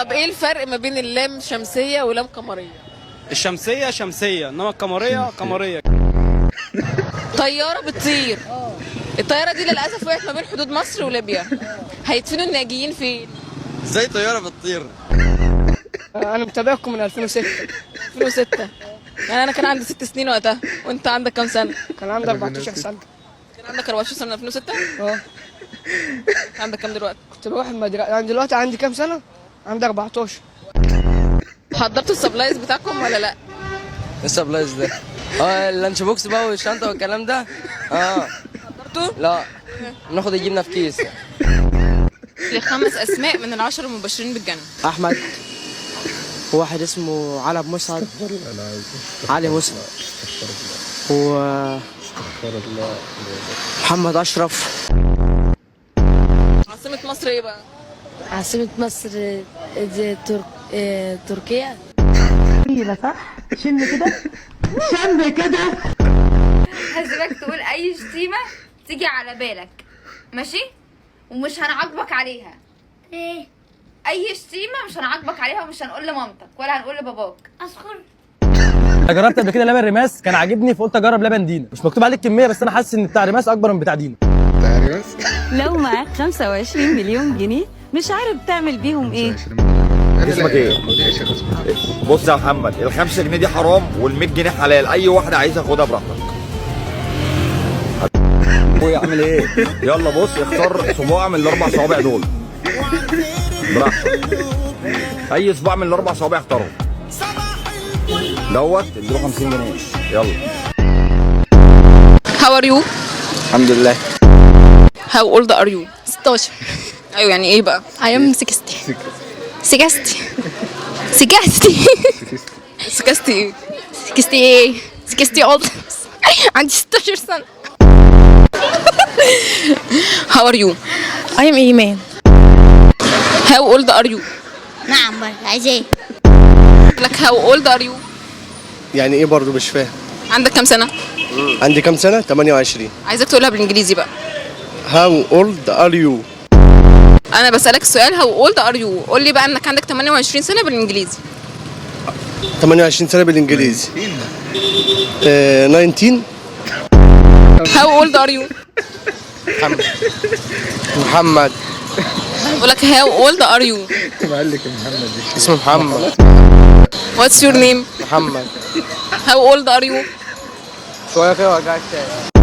طب ايه الفرق ما بين اللام شمسية ولام قمرية؟ الشمسية شمسية، انما القمرية قمرية. طيارة بتطير. الطيارة دي للأسف وقعت ما بين حدود مصر وليبيا. هيدفنوا الناجيين فين؟ ازاي طياره بتطير؟ أنا متابعكم من 2006. 2006 يعني أنا كان عندي 6 سنين وقتها، وأنت عندك كام سنة؟ كان عندي 14 سنة. كان عندك 14 سنة من 2006؟ اه عندك كام دلوقتي؟ كنت بروح المدرسة. يعني دلوقتي عندي كام سنة؟ عندي 14. حضرتوا السبلايز بتاعكم ولا لأ؟ لسه بلايز ده. اللانش بوكس بقى والشنطه والكلام ده. حضرتوا؟ لا، ناخد يجيبنا في كيس. ل5 أسماء من ال10 المبشرين بالجنة. احمد، وواحد اسمه علي ابو مسعد، علي مسعد، و محمد اشرف. عاصمة مصر ايه بقى؟ عاصمة مصر تركيا. هسيبك تقول اي شتيمه تيجي على بالك، ماشي؟ ومش هنعاقبك عليها. ايه؟ اي شتيمه مش هنعاقبك عليها، ومش هنقول لمامتك ولا هنقول لباباك. اصغر. انا جربت قبل كده لبن ريماس، كان عاجبني فقلت اجرب لبن دينا. مش مكتوب عليه الكميه، بس انا حاسس ان بتاع ريماس اكبر من بتاع دينا. لو معاك 25 مليون جنيه مش عارف تعمل بيهم ايه؟ اسمك ايه؟ بص يا محمد، ال5 جنيه دي حرام وال100 جنيه حلال، اي واحده عايز ياخدها براحتك. ابويا اعمل ايه؟ يلا بص، اختار صباع من ال4 صوابع دول براحتك. اي صباع من ال4 صوابع اختاره دوت، اديله 50 جنيه. يلا. How are you? الحمد لله. How old are you? 16. ايوه يعني ايه بقى؟ I am 60. 60. 60 ايه؟ 60 old. عندي 16 سنة. How are you? I am إيمان. How old are you? نعم برضه عايزة ايه؟ لك how old are you? يعني ايه برضو مش فاهم. عندك كام سنة؟ عندي كام سنة؟ 28. عايزك تقولها بالانجليزي بقى. How old are you؟ انا بسألك السؤال how old are you؟ قول لي بقى انك عندك 28 سنة بالانجليزي. 28 سنة بالانجليزي. 19. How old are you؟ محمد. بقول لك how old are you؟ اسمه محمد. What's your name؟ محمد. How old are you؟ شوية كده وجعت تاني.